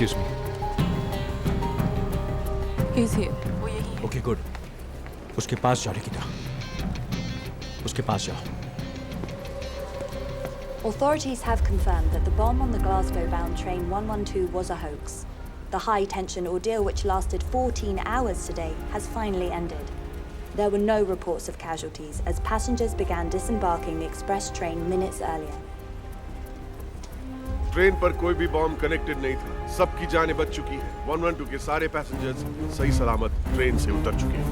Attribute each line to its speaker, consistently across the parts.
Speaker 1: Excuse me.
Speaker 2: He's here. वो यही है.
Speaker 1: Okay, good. उसके पास जाओ निकिता. उसके पास जाओ.
Speaker 3: Authorities have confirmed that the bomb on the Glasgow-bound train 112 was a hoax. The high-tension ordeal, which lasted 14 hours today, has finally ended. There were no reports of casualties as passengers began disembarking the express train minutes earlier.
Speaker 4: Train पर कोई भी bomb connected नहीं था. सबकी जानें बच चुकी हैं. 112 के सारे पैसेंजर्स सही सलामत ट्रेन से उतर चुके हैं.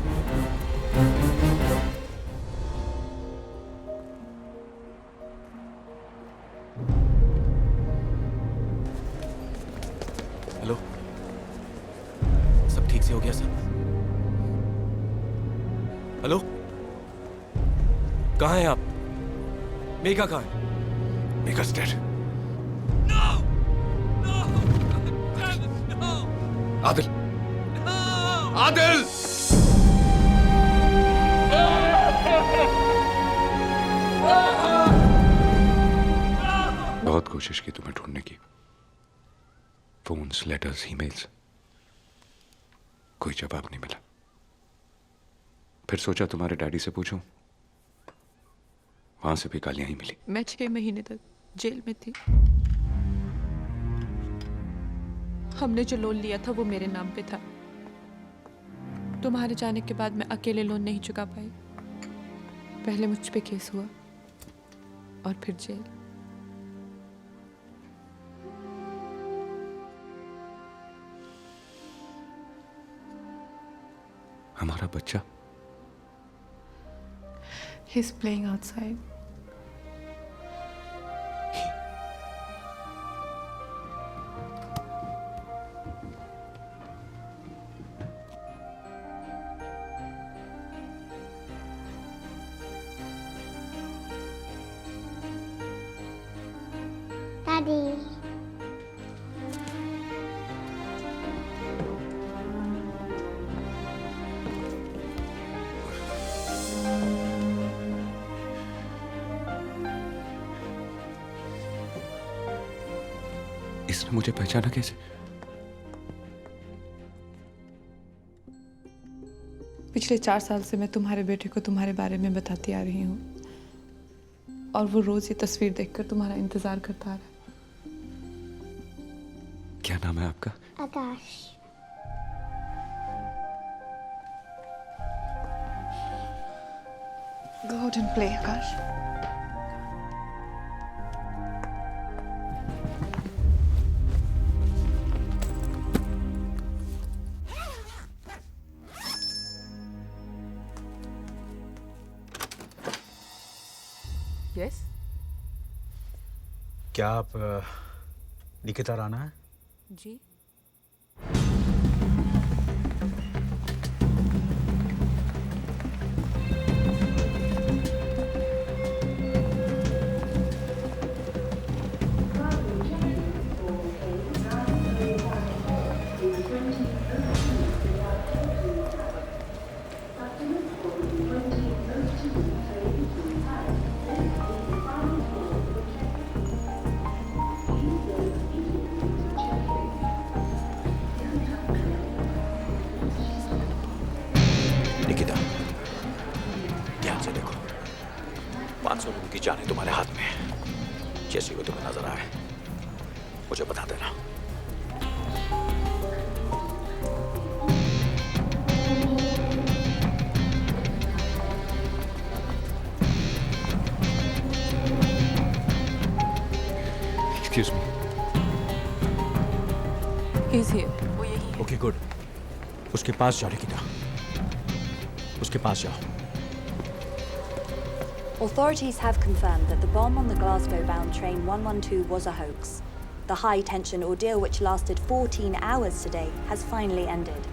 Speaker 1: हेलो. सब ठीक से हो गया सर? हेलो. कहाँ हैं आप? मेघा कहाँ है? मेघा's dead. आदिल! आदिल!
Speaker 5: बहुत कोशिश की तुम्हें ढूंढने की. फोन्स, लेटर्स, ईमेल्स, कोई जवाब नहीं मिला. फिर सोचा तुम्हारे डैडी से पूछूं. वहां से भी गालियां ही मिली.
Speaker 2: मैं 6 महीने तक जेल में थी. हमने जो लोन लिया था वो मेरे नाम पे था. तुम्हारे जाने के बाद मैं अकेले लोन नहीं चुका पाई. पहले मुझ पे केस हुआ और फिर जेल.
Speaker 5: हमारा बच्चा
Speaker 2: He's playing outside.
Speaker 6: Daddy.
Speaker 5: इसने मुझे पहचाना कैसे?
Speaker 2: पिछले 4 साल से मैं तुम्हारे बेटे को तुम्हारे बारे में बताती आ रही हूँ और वो रोज ये तस्वीर देखकर तुम्हारा इंतजार करता आ रहा है.
Speaker 5: क्या नाम है आपका?
Speaker 6: Akash.
Speaker 2: Go out and play, Akash. Yes?
Speaker 1: क्या आप निकिता राणा है?
Speaker 2: जी.
Speaker 1: निकिता, ध्यान से देखो. 500 लोगों की जान है तुम्हारे हाथ में. जैसे वो तुम्हें नजर आए मुझे बता देना. Excuse me.
Speaker 2: He's here. वो यही है.
Speaker 1: Okay, good. उसके पास जाओ निकिता. उसके पास जाओ.
Speaker 3: Authorities have confirmed that the bomb on the Glasgow-bound train 112 was a hoax. The high-tension ordeal, which lasted 14 hours today, has finally ended.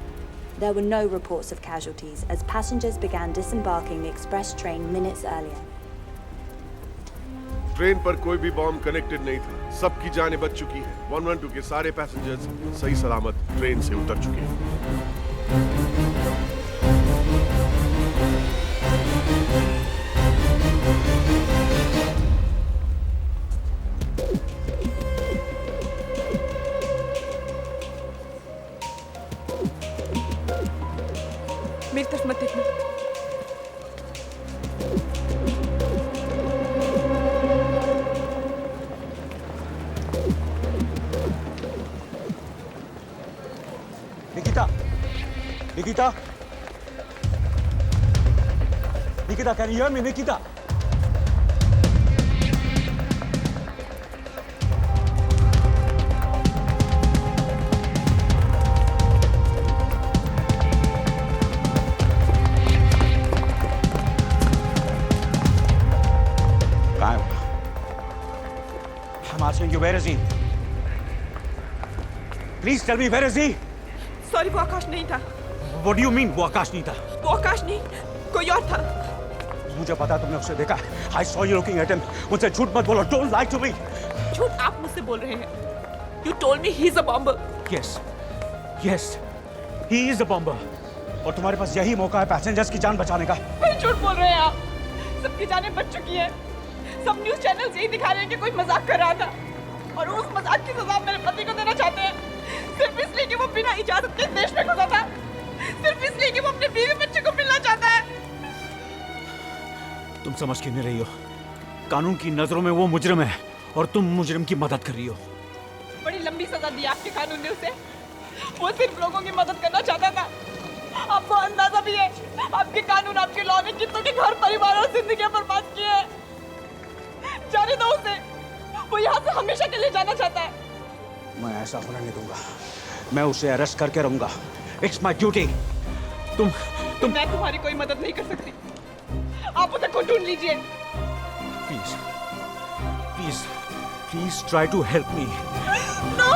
Speaker 3: There were no reports of casualties as passengers began disembarking the express train minutes earlier.
Speaker 4: Train पर कोई भी bomb connected नहीं था. सबकी जानें बच चुकी हैं. 112 के सारे पैसेंजर्स सही सलामत ट्रेन से उतर चुके हैं.
Speaker 6: Nikita? Nikita, can you hear me, Nikita? कहाँ है वो? I'm asking you, where is he? Please tell me, where is he?
Speaker 2: Sorry, वो आकाश नहीं था।
Speaker 6: What do you mean, वो आकाश नहीं था?
Speaker 2: वो आकाश नहीं, कोई और था।
Speaker 6: मुझे पता, तुमने उसे देखा। I saw you looking at him. मुझसे झूठ मत बोलो. Don't lie to me.
Speaker 2: झूठ आप मुझसे बोल रहे हैं। You told me he's a bomber.
Speaker 6: Yes, yes, he is a bomber. और तुम्हारे पास यही मौका है पैसेंजर्स की जान बचाने का।
Speaker 2: फिर झूठ बोल रहे हैं आप। सबकी जानें बच चुकी हैं। सब न्यूज़ चैनल्स यही दिखा रहे हैं कि कोई मजाक कर रहा था और उस मजाक की सजा मेरे पति को देना चाहते हैं, सिर्फ इसलिए कि वो बिना इजाजत के देश में घुसा था, सिर्फ इसलिए कि वो अपने बीवी बच्चे को मिलना चाहता है।
Speaker 6: तुम समझ क्यों नहीं रही हो? कानून की नजरों में वो मुजरिम है और तुम मुजरिम की मदद कर रही हो।
Speaker 2: बड़ी लंबी सजा दी आपके कानून ने उसे। वो सिर्फ लोगों की मदद करना चाहता था। आपको अंदाजा भी है, आपके कानून, आपके लॉ ने कितनों के घर, परिवार और जिंदगियां बर्बाद की है। जाने दो उसे, वो यहाँ से हमेशा के लिए जाना चाहता है।
Speaker 6: मैं ऐसा होने नहीं दूंगा। मैं उसे अरेस्ट करके रहूंगा। It's my duty. तुम
Speaker 2: मैं तुम्हारी कोई मदद नहीं कर सकती। आप उसे खुद ढूंढ लीजिए।
Speaker 6: Please please please try to help me.
Speaker 2: No!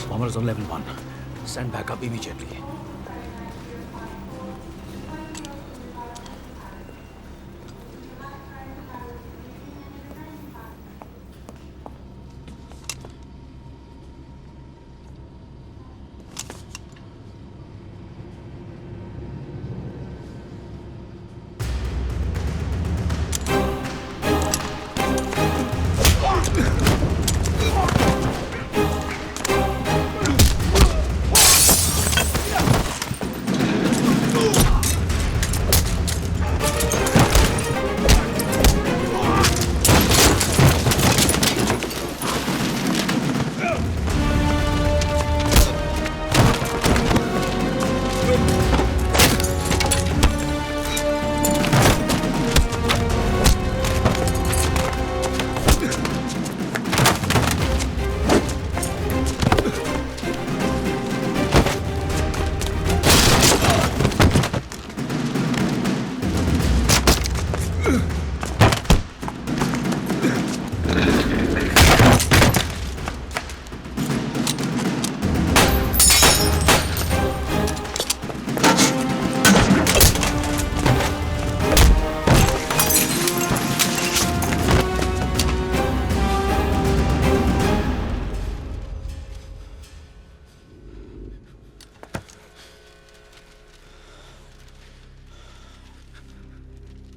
Speaker 6: Bombers on level 1. Send back up immediately.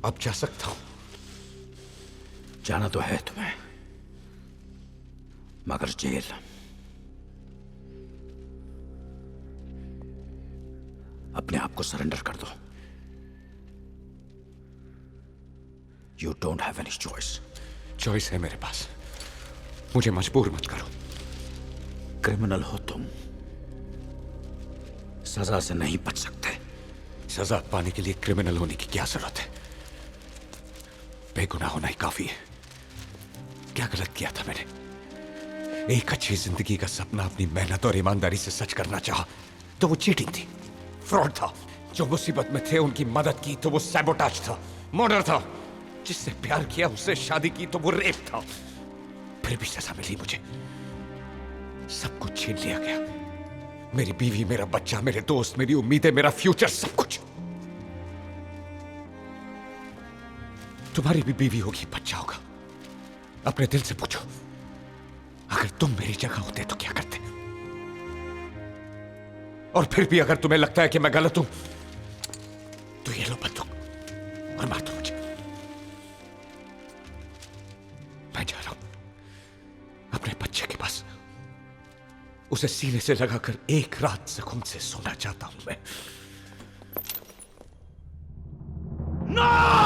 Speaker 1: अब जा सकता हूं। जाना तो है तुम्हें, मगर जेल। अपने आप को सरेंडर कर दो। You don't have any choice.
Speaker 5: Choice है मेरे पास, मुझे मजबूर मत करो।
Speaker 1: क्रिमिनल हो तुम, सजा से नहीं बच सकते।
Speaker 5: सजा पाने के लिए क्रिमिनल होने की क्या जरूरत है? बेगुनाह होना ही काफी है। क्या गलत किया था मैंने? एक अच्छी जिंदगी का सपना अपनी मेहनत और ईमानदारी से सच करना चाहा तो वो चीटिंग थी, फ्रॉड था। जो मुसीबत में थे उनकी मदद की तो वो सैबोटाज था, मर्डर था। जिससे प्यार किया उससे शादी की तो वो रेप था। फिर भी सजा मिली मुझे। सब कुछ छीन लिया गया, मेरी बीवी, मेरा बच्चा, मेरे दोस्त, मेरी उम्मीदें, मेरा फ्यूचर, सब कुछ। तुम्हारी भी बीवी होगी, बच्चा होगा। अपने दिल से पूछो, अगर तुम मेरी जगह होते तो क्या करते? और फिर भी अगर तुम्हें लगता है कि मैं गलत हूं तो ये लो बंदूक और मार दो मुझे। मैं जा रहा हूं अपने बच्चे के पास। उसे सीने से लगाकर एक रात सुकून से सोना चाहता हूं मैं। No!